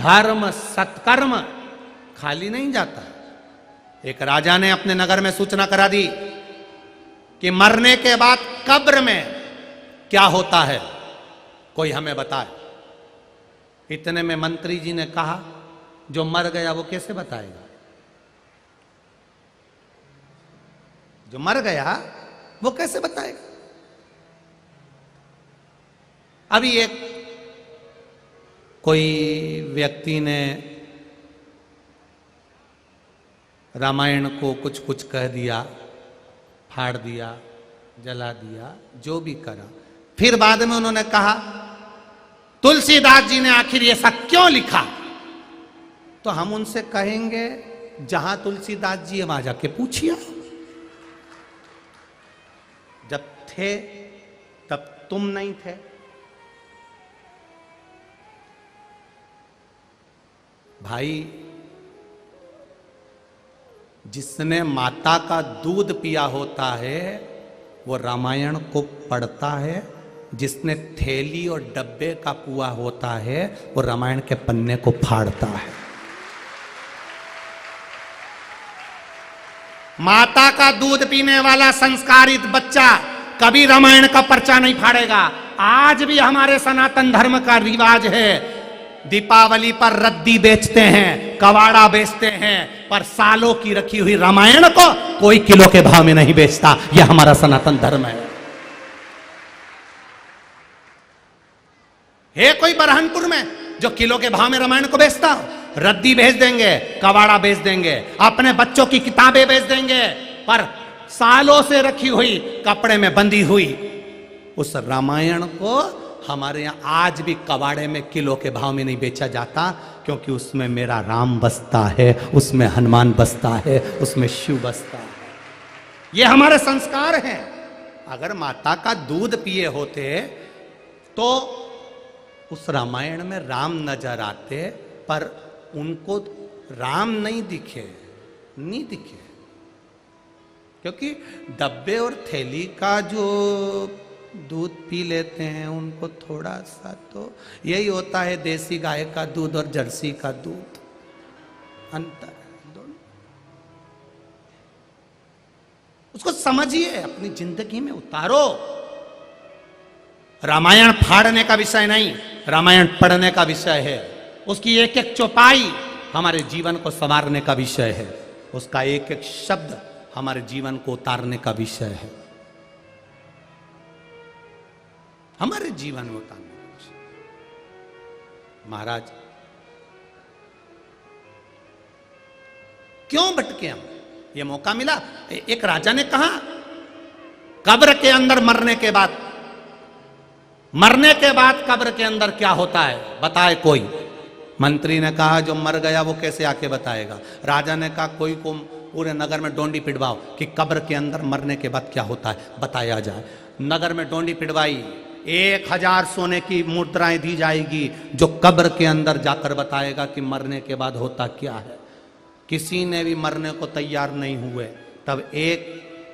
धर्म सत्कर्म खाली नहीं जाता। एक राजा ने अपने नगर में सूचना करा दी कि मरने के बाद कब्र में क्या होता है, कोई हमें बताए। इतने में मंत्री जी ने कहा, जो मर गया वो कैसे बताएगा? जो मर गया वो कैसे बताएगा? अभी एक कोई व्यक्ति ने रामायण को कुछ कुछ कह दिया, फाड़ दिया, जला दिया, जो भी करा। फिर बाद में उन्होंने कहा तुलसीदास जी ने आखिर ये सब क्यों लिखा? तो हम उनसे कहेंगे जहां तुलसीदास जी है वहां जाके पूछिए। जब थे तब तुम नहीं थे। भाई, जिसने माता का दूध पिया होता है वो रामायण को पढ़ता है, जिसने थैली और डब्बे का पुआ होता है वो रामायण के पन्ने को फाड़ता है। माता का दूध पीने वाला संस्कारित बच्चा कभी रामायण का पर्चा नहीं फाड़ेगा। आज भी हमारे सनातन धर्म का रिवाज है, दीपावली पर रद्दी बेचते हैं, कवाड़ा बेचते हैं, पर सालों की रखी हुई रामायण को कोई किलो के भाव में नहीं बेचता। यह हमारा सनातन धर्म है कोई बरहनपुर में जो किलो के भाव में रामायण को बेचता हो? रद्दी बेच देंगे, कवाड़ा बेच देंगे, अपने बच्चों की किताबें बेच देंगे, पर सालों से रखी हुई कपड़े में बंधी हुई उस रामायण को हमारे यहां आज भी कबाड़े में किलो के भाव में नहीं बेचा जाता, क्योंकि उसमें मेरा राम बसता है, उसमें हनुमान बसता है, उसमें शिव बसता है। ये हमारे संस्कार हैं। अगर माता का दूध पिए होते तो उस रामायण में राम नजर आते, पर उनको राम नहीं दिखे, क्योंकि डब्बे और थैली का जो दूध पी लेते हैं उनको थोड़ा सा तो यही होता है देसी गाय का दूध और जर्सी का दूध, अंतर है दोनों। उसको समझिए, अपनी जिंदगी में उतारो। रामायण फाड़ने का विषय नहीं, रामायण पढ़ने का विषय है। उसकी एक एक चौपाई हमारे जीवन को संवारने का विषय है, उसका एक एक शब्द हमारे जीवन को उतारने का विषय है, हमारे जीवन में उतारने का विषय। महाराज, क्यों भटके हम? ये मौका मिला। एक राजा ने कहा कब्र के अंदर मरने के बाद कब्र के अंदर क्या होता है, बताए कोई? मंत्री ने कहा जो मर गया वो कैसे आके बताएगा? राजा ने कहा कोई को पूरे नगर में डोंडी पिटवाओ कि कब्र के अंदर मरने के बाद क्या होता है बताया जाए। नगर में डोंडी पिटवाई, 1000 सोने की मुद्राएं दी जाएगी, जो कब्र के अंदर जाकर बताएगा कि मरने के बाद होता क्या है। किसी ने भी मरने को तैयार नहीं हुए, तब एक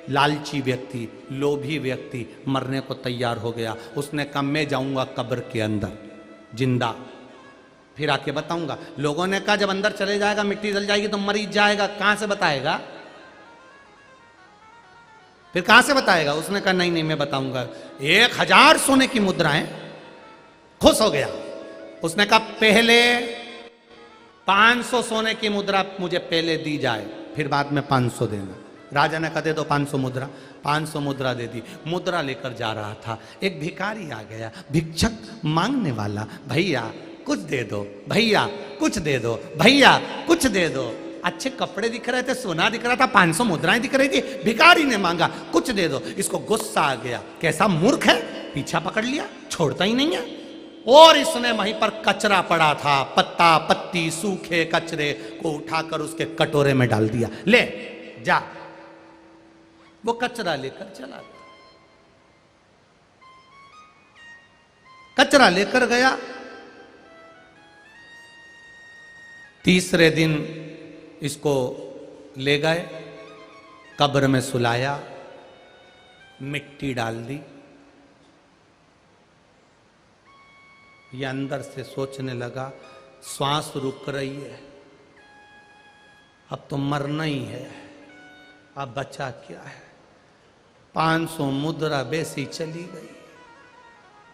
लालची व्यक्ति, लोभी व्यक्ति मरने को तैयार हो गया। उसने कहा मैं जाऊंगा कब्र के अंदर जिंदा, फिर आके बताऊंगा। लोगों ने कहा जब अंदर चले जाएगा मिट्टी जल जाएगी तो मरीज जाएगा, कहां से बताएगा? फिर कहां से बताएगा? उसने कहा नहीं नहीं मैं बताऊंगा। 1000 सोने की मुद्राएं। खुश हो गया। उसने कहा पहले 500 सोने की मुद्रा मुझे पहले दी जाए, फिर बाद में 500 देना। राजा ने कहा दे दो 500 मुद्रा। 500 मुद्रा दे दी। मुद्रा लेकर जा रहा था, एक भिखारी आ गया, भिक्षक मांगने वाला, भैया कुछ दे दो, भैया कुछ दे दो, भैया कुछ दे दो। अच्छे कपड़े दिख रहे थे, सोना दिख रहा था, 500 मुद्राएं दिख रही थी। भिखारी ने मांगा कुछ दे दो। इसको गुस्सा आ गया, कैसा मूर्ख है, पीछा पकड़ लिया, छोड़ता ही नहीं है। और इसने वहीं पर कचरा पड़ा था, पत्ता पत्ती सूखे कचरे को उठाकर उसके कटोरे में डाल दिया। ले जा। वो कचरा लेकर चला गया। कचरा लेकर गया। तीसरे दिन इसको ले गए, कब्र में सुलाया, मिट्टी डाल दी। ये अंदर से सोचने लगा श्वास रुक रही है, अब तो मरना ही है, अब बचा क्या है। 500 मुद्रा बेसी चली गई,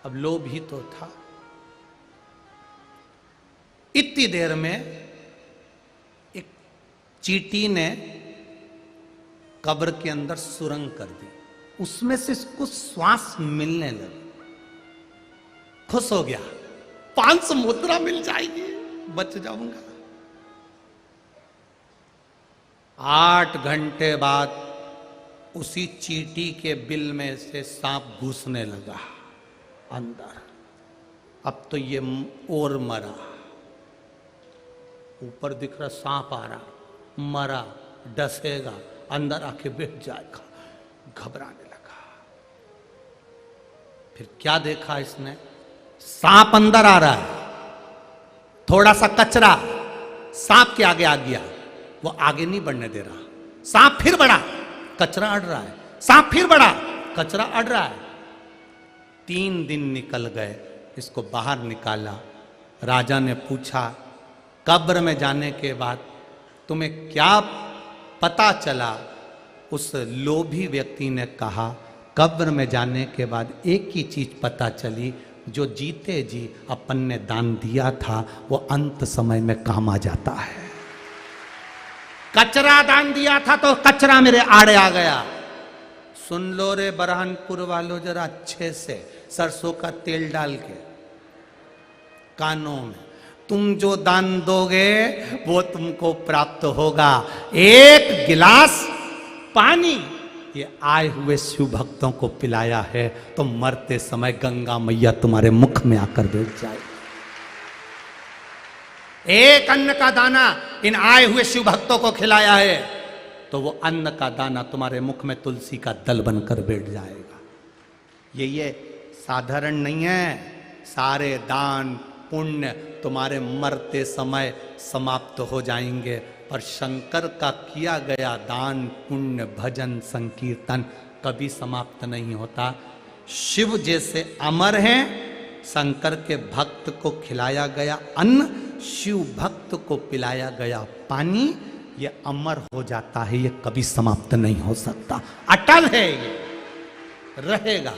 अब लोभ ही तो था। इतनी देर में एक चींटी ने कब्र के अंदर सुरंग कर दी, उसमें से इसको श्वास मिलने लगा, खुश हो गया, 500 मुद्रा मिल जाएगी, बच जाऊंगा। 8 घंटे बाद उसी चींटी के बिल में से सांप घुसने लगा अंदर। अब तो ये और मरा, ऊपर दिख रहा सांप आ रहा, मरा, डसेगा, अंदर आके बैठ जाएगा, घबराने लगा। फिर क्या देखा इसने, सांप अंदर आ रहा है, थोड़ा सा कचरा सांप के आगे आ गया, वो आगे नहीं बढ़ने दे रहा, सांप फिर बढ़ा, कचरा अड़ रहा है, सांप फिर बढ़ा, कचरा अड़ रहा है। 3 दिन निकल गए, इसको बाहर निकाला। राजा ने पूछा, कब्र में जाने के बाद तुम्हें क्या पता चला? उस लोभी व्यक्ति ने कहा, कब्र में जाने के बाद एक ही चीज पता चली, जो जीते जी अपन ने दान दिया था वो अंत समय में काम आ जाता है। कचरा दान दिया था तो कचरा मेरे आड़े आ गया। सुन लो रे बरहानपुर वालों जरा अच्छे से, सरसों का तेल डाल के कानों में, तुम जो दान दोगे वो तुमको प्राप्त होगा। एक गिलास पानी ये आए हुए शिव भक्तों को पिलाया है तो मरते समय गंगा मैया तुम्हारे मुख में आकर बैठ जाए। एक अन्न का दाना इन आए हुए शिव भक्तों को खिलाया है तो वो अन्न का दाना तुम्हारे मुख में तुलसी का दल बनकर बैठ जाएगा। ये साधारण नहीं है, सारे दान पुण्य तुम्हारे मरते समय समाप्त हो जाएंगे, पर शंकर का किया गया दान पुण्य भजन संकीर्तन कभी समाप्त नहीं होता। शिव जैसे अमर हैं, शंकर के भक्त को खिलाया गया अन्न, शिव भक्त को पिलाया गया पानी, ये अमर हो जाता है, ये कभी समाप्त नहीं हो सकता, अटल है, ये रहेगा।